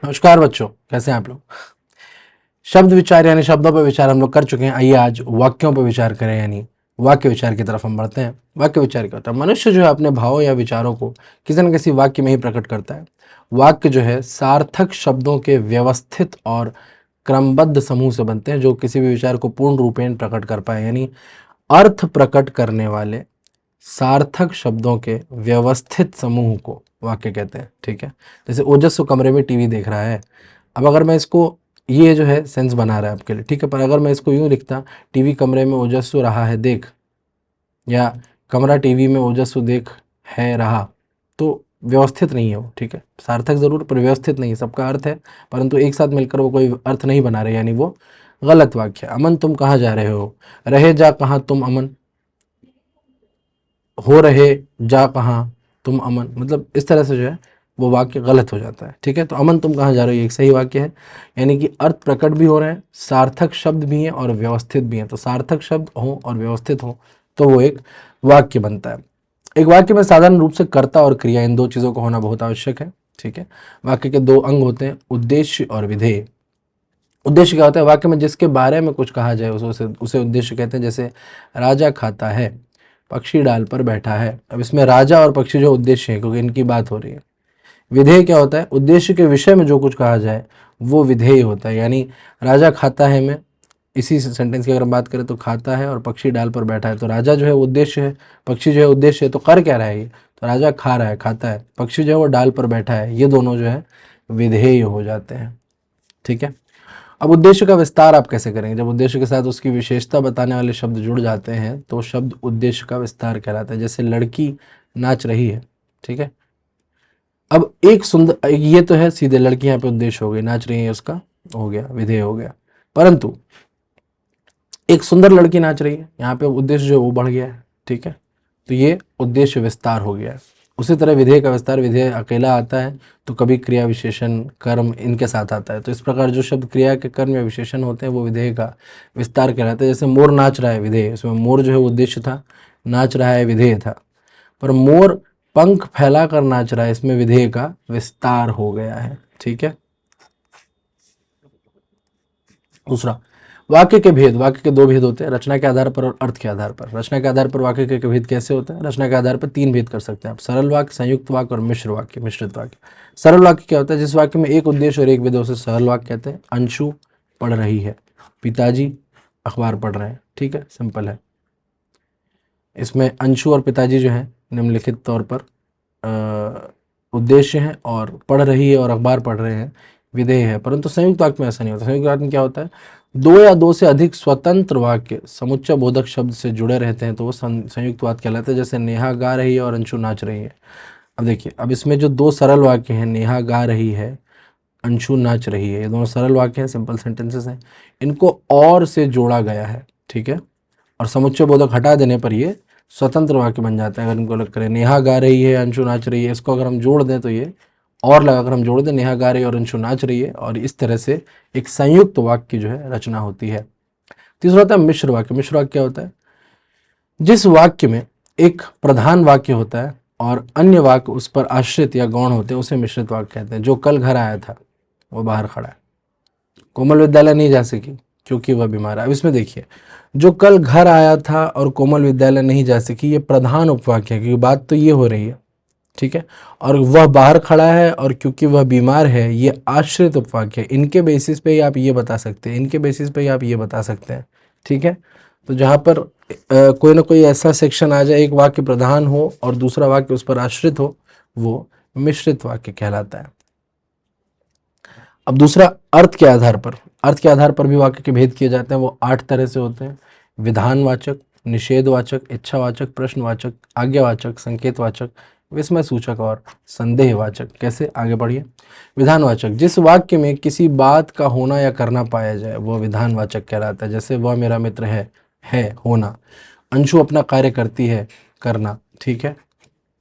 नमस्कार बच्चों, कैसे हैं आप लोग। शब्द विचार यानी शब्दों पर विचार हम लोग कर चुके हैं। आइए आज वाक्यों पर विचार करें, यानी वाक्य विचार की तरफ हम बढ़ते हैं। वाक्य विचार क्या होता है? मनुष्य जो है अपने भावों या विचारों को किसी न किसी वाक्य में ही प्रकट करता है। वाक्य जो है सार्थक शब्दों के व्यवस्थित और क्रमबद्ध समूह से बनते हैं जो किसी भी विचार को पूर्ण रूपेण प्रकट कर पाए, यानी अर्थ प्रकट करने वाले सार्थक शब्दों के व्यवस्थित समूह को वाक्य कहते हैं। ठीक है, जैसे ओजस्वी कमरे में टीवी देख रहा है। अब अगर मैं इसको, ये जो है सेंस बना रहा है आपके लिए, ठीक है, पर अगर मैं इसको यूं लिखता, टीवी कमरे में ओजस्वी रहा है देख, या कमरा टीवी में ओजस्वी देख है रहा, तो व्यवस्थित नहीं है वो। ठीक है, सार्थक जरूर पर व्यवस्थित नहीं है। सबका अर्थ है परंतु एक साथ मिलकर वो कोई अर्थ नहीं बना रहे, यानी वो गलत वाक्य है। अमन तुम कहाँ जा रहे हो, रहे जा कहाँ तुम अमन, हो रहे जा कहाँ तुम अमन, मतलब इस तरह से जो है वो वाक्य गलत हो जाता है। ठीक है, तो अमन तुम कहाँ जा रहे हो ये एक सही वाक्य है, यानी कि अर्थ प्रकट भी हो रहे हैं, सार्थक शब्द भी हैं और व्यवस्थित भी हैं। तो सार्थक शब्द हो और व्यवस्थित हो तो वो एक वाक्य बनता है। एक वाक्य में साधारण रूप से कर्ता और क्रिया, इन दो चीज़ों का होना बहुत आवश्यक है। ठीक है, वाक्य के दो अंग होते हैं, उद्देश्य और विधेय। उद्देश्य क्या होता है? वाक्य में जिसके बारे में कुछ कहा जाए उसे उद्देश्य कहते हैं। जैसे राजा खाता है, पक्षी डाल पर बैठा है। अब इसमें राजा और पक्षी जो उद्देश्य है, क्योंकि इनकी बात हो रही है। विधेय क्या होता है? उद्देश्य के विषय में जो कुछ कहा जाए वो विधेय होता है। यानी राजा खाता है में, इसी सेंटेंस की अगर हम बात करें तो खाता है और पक्षी डाल पर बैठा है, तो राजा जो है उद्देश्य है, पक्षी जो है उद्देश्य है, तो कर क्या रहा है ये? तो राजा खा रहा है, खाता है, पक्षी जो है वो डाल पर बैठा है, ये दोनों जो है विधेय हो जाते हैं। ठीक है, अब उद्देश्य का विस्तार आप कैसे करेंगे? जब उद्देश्य के साथ उसकी विशेषता बताने वाले शब्द जुड़ जाते हैं तो शब्द उद्देश्य का विस्तार कहलाता है। जैसे लड़की नाच रही है। ठीक है, अब एक सुंदर, ये तो है सीधे लड़की यहाँ पे उद्देश्य हो गई, नाच रही है उसका हो गया, विधेय हो गया। परंतु एक सुंदर लड़की नाच रही है, यहाँ पे उद्देश्य जो है वो बढ़ गया है। ठीक है, तो ये उद्देश्य विस्तार हो गया है। उसी तरह विधेय का विस्तार, विधेय अकेला आता है तो कभी क्रिया विशेषण कर्म इनके साथ आता है। तो इस प्रकार जो शब्द क्रिया के कर्म या विशेषण होते हैं वो विधेय का विस्तार कहलाते हैं। जैसे मोर नाच रहा है, विधेय, इसमें मोर जो है उद्देश्य था, नाच रहा है विधेय था। पर मोर पंख फैलाकर नाच रहा है, इसमें विधेय का विस्तार हो गया है। ठीक है, दूसरा वाक्य के भेद। वाक्य के दो भेद होते हैं, रचना के आधार पर और अर्थ के आधार पर। रचना के आधार पर वाक्य के भेद कैसे होते हैं? रचना के आधार पर तीन भेद कर सकते हैं आप, सरल वाक्य, संयुक्त वाक्य और मिश्र वाक्य, मिश्रित वाक्य। सरल वाक्य क्या होता है? जिस वाक्य में एक उद्देश्य और एक विधेय, उसे सरल वाक्य कहते हैं। अंशु पढ़ रही है, पिताजी अखबार पढ़ रहे हैं। ठीक है, सिंपल है। इसमें अंशु और पिताजी जो है निम्नलिखित तौर पर उद्देश्य है, और पढ़ रही है और अखबार पढ़ रहे हैं विधेय है। परंतु संयुक्त वाक्य में ऐसा नहीं होता। संयुक्त वाक्य में क्या होता है? दो या दो से अधिक स्वतंत्र वाक्य समुच्चय बोधक शब्द से जुड़े रहते हैं तो वो संयुक्त वाक्य कहलाते हैं। जैसे नेहा गा रही है और अंशु नाच रही है। अब देखिए, अब इसमें जो दो सरल वाक्य हैं, नेहा गा रही है, अंशु नाच रही है, ये दोनों सरल वाक्य हैं, सिंपल सेंटेंसेस हैं। इनको और से जोड़ा गया है। ठीक है, और समुच्चय बोधक हटा देने पर ये स्वतंत्र वाक्य बन जाता है। अगर इनको अलग करें, नेहा गा रही है, अंशु नाच रही है, इसको अगर हम जोड़ दें तो ये और लगाकर हम जोड़ दें, नेहा गा रही है और अंशु नाच रही है, और इस तरह से एक संयुक्त वाक्य जो है रचना होती है। तीसरा होता है मिश्र वाक्य। मिश्र वाक्य क्या होता है? जिस वाक्य में एक प्रधान वाक्य होता है और अन्य वाक्य उस पर आश्रित या गौण होते हैं, उसे मिश्रित वाक्य कहते हैं। जो कल घर आया था वो बाहर खड़ा है, कोमल विद्यालय नहीं जा सकी क्योंकि वह बीमार है। अब इसमें देखिए, जो कल घर आया था और कोमल विद्यालय नहीं जा सकी, ये प्रधान उपवाक्य है क्योंकि बात तो ये हो रही है। ठीक है, और वह बाहर खड़ा है और क्योंकि वह बीमार है, ये आश्रित उपवाक्य है। इनके बेसिस पे ही आप ये बता सकते हैं, इनके बेसिस पे ही आप ये बता सकते हैं। ठीक है, तो जहाँ पर कोई ना कोई ऐसा सेक्शन आ जाए, एक वाक्य प्रधान हो और दूसरा वाक्य उस पर आश्रित हो, वो मिश्रित वाक्य कहलाता है। अब दूसरा, अर्थ के आधार पर। अर्थ के आधार पर भी वाक्य के भेद किए जाते हैं। वो 8 तरह से होते हैं: विधानवाचक, निषेधवाचक, इच्छावाचक, प्रश्नवाचक, आज्ञावाचक, संकेतवाचक, विस्मय सूचक और संदेहवाचक। कैसे? आगे बढ़िए। विधानवाचक, जिस वाक्य में किसी बात का होना या करना पाया जाए वह विधानवाचक कहलाता है। जैसे वह मेरा मित्र है होना, अंशु अपना कार्य करती है करना। ठीक है,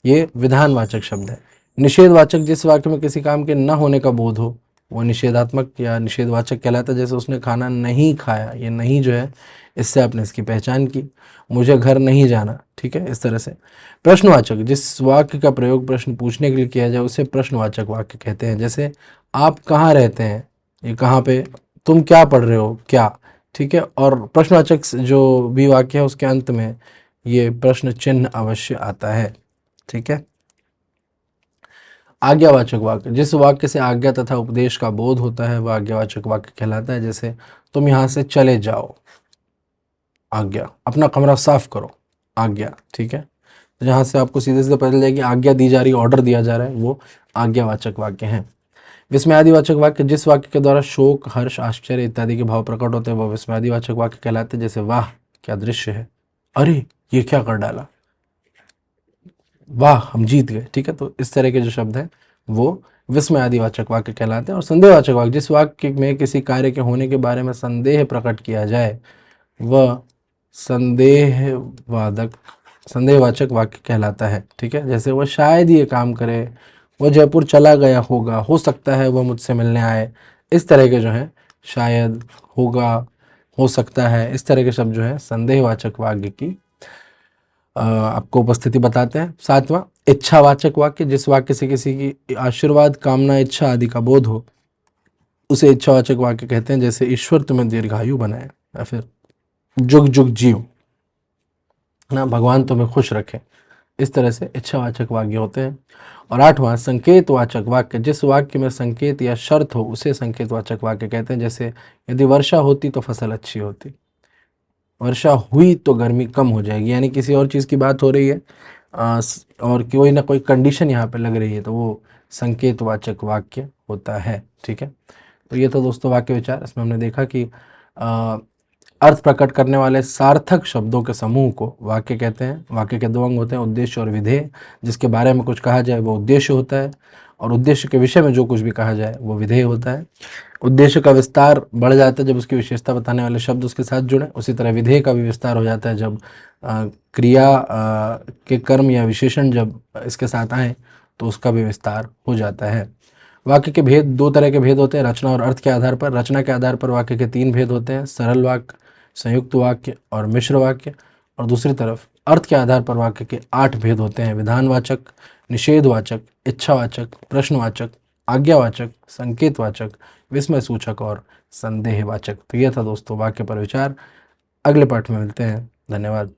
ये विधानवाचक शब्द है। निषेधवाचक, जिस वाक्य में किसी काम के न होने का बोध हो वो निषेधात्मक या निषेधवाचक कहलाता है। जैसे उसने खाना नहीं खाया, ये नहीं जो है इससे आपने इसकी पहचान की। मुझे घर नहीं जाना, ठीक है, इस तरह से। प्रश्नवाचक, जिस वाक्य का प्रयोग प्रश्न पूछने के लिए किया जाए उसे प्रश्नवाचक वाक्य कहते हैं। जैसे आप कहाँ रहते हैं, ये कहाँ पे, तुम क्या पढ़ रहे हो, क्या, ठीक है। और प्रश्नवाचक जो भी वाक्य है उसके अंत में ये प्रश्न चिन्ह अवश्य आता है, ठीक है। आज्ञावाचक वाक्य, जिस वाक्य से आज्ञा तथा उपदेश का बोध होता है वह आज्ञावाचक वाक्य कहलाता है। जैसे तुम यहाँ से चले जाओ, आज्ञा। अपना कमरा साफ करो, आज्ञा, ठीक है। तो जहाँ से आपको सीधे सीधे पता चल जाए कि आज्ञा दी जा रही है, ऑर्डर दिया जा रहा है, वो आज्ञावाचक वाक्य हैं। विस्मयादिवाचक वाक्य, जिस वाक्य के द्वारा शोक, हर्ष, आश्चर्य इत्यादि के भाव प्रकट होते हैं वह विस्मयादिवाचक वाक्य कहलाते हैं। जैसे वाह क्या दृश्य है, अरे ये क्या कर डाला, वाह हम जीत गए, ठीक है। तो इस तरह के जो शब्द हैं वो विस्मयादिवाचक वाक्य कहलाते हैं। और संदेहवाचक वाक्य, जिस वाक्य में किसी कार्य के होने के बारे में संदेह प्रकट किया जाए वह संदेहवादक संदेहवाचक वाक्य कहलाता है, ठीक है। जैसे वह शायद ये काम करे, वह जयपुर चला गया होगा, हो सकता है वह मुझसे मिलने आए, इस तरह के जो हैं शायद, होगा, हो सकता है, इस तरह के शब्द जो है संदेहवाचक वाक्य की आपको उपस्थिति बताते हैं। सातवां, इच्छावाचक वाक्य, जिस वाक्य से किसी की आशीर्वाद, कामना, इच्छा आदि का बोध हो उसे इच्छावाचक वाक्य कहते हैं। जैसे ईश्वर तुम्हें दीर्घायु बनाए, या फिर जुग जुग जियो ना, भगवान तुम्हें खुश रखे, इस तरह से इच्छावाचक वाक्य होते हैं। और आठवां, संकेतवाचक वाक्य, जिस वाक्य में संकेत या शर्त हो उसे संकेतवाचक वाक्य कहते हैं। जैसे यदि वर्षा होती तो फसल अच्छी होती, वर्षा हुई तो गर्मी कम हो जाएगी, यानी किसी और चीज़ की बात हो रही है और कोई ना कोई कंडीशन यहाँ पे लग रही है, तो वो संकेतवाचक वाक्य होता है, ठीक है। तो ये तो दोस्तों वाक्य विचार, इसमें हमने देखा कि अर्थ प्रकट करने वाले सार्थक शब्दों के समूह को वाक्य कहते हैं। वाक्य के दो अंग होते हैं, उद्देश्य और विधेय। जिसके बारे में कुछ कहा जाए वो उद्देश्य होता है, और उद्देश्य के विषय में जो कुछ भी कहा जाए वो विधेय होता है। उद्देश्य का विस्तार बढ़ जाता है जब उसकी विशेषता बताने वाले शब्द उसके साथ जुड़े, उसी तरह विधेय का भी विस्तार हो जाता है जब क्रिया के कर्म या विशेषण जब इसके साथ आए तो उसका भी विस्तार हो जाता है। वाक्य के भेद, दो तरह के भेद होते हैं, रचना और अर्थ के आधार पर। रचना के आधार पर वाक्य के तीन भेद होते हैं, सरल वाक्य, संयुक्त वाक्य और मिश्र वाक्य। और दूसरी तरफ अर्थ के आधार पर वाक्य के 8 भेद होते हैं, विधानवाचक, निषेधवाचक, इच्छावाचक, प्रश्नवाचक, आज्ञावाचक, संकेतवाचक, विस्मय सूचक और संदेहवाचक। तो यह था दोस्तों वाक्य पर विचार। अगले पाठ में मिलते हैं, धन्यवाद।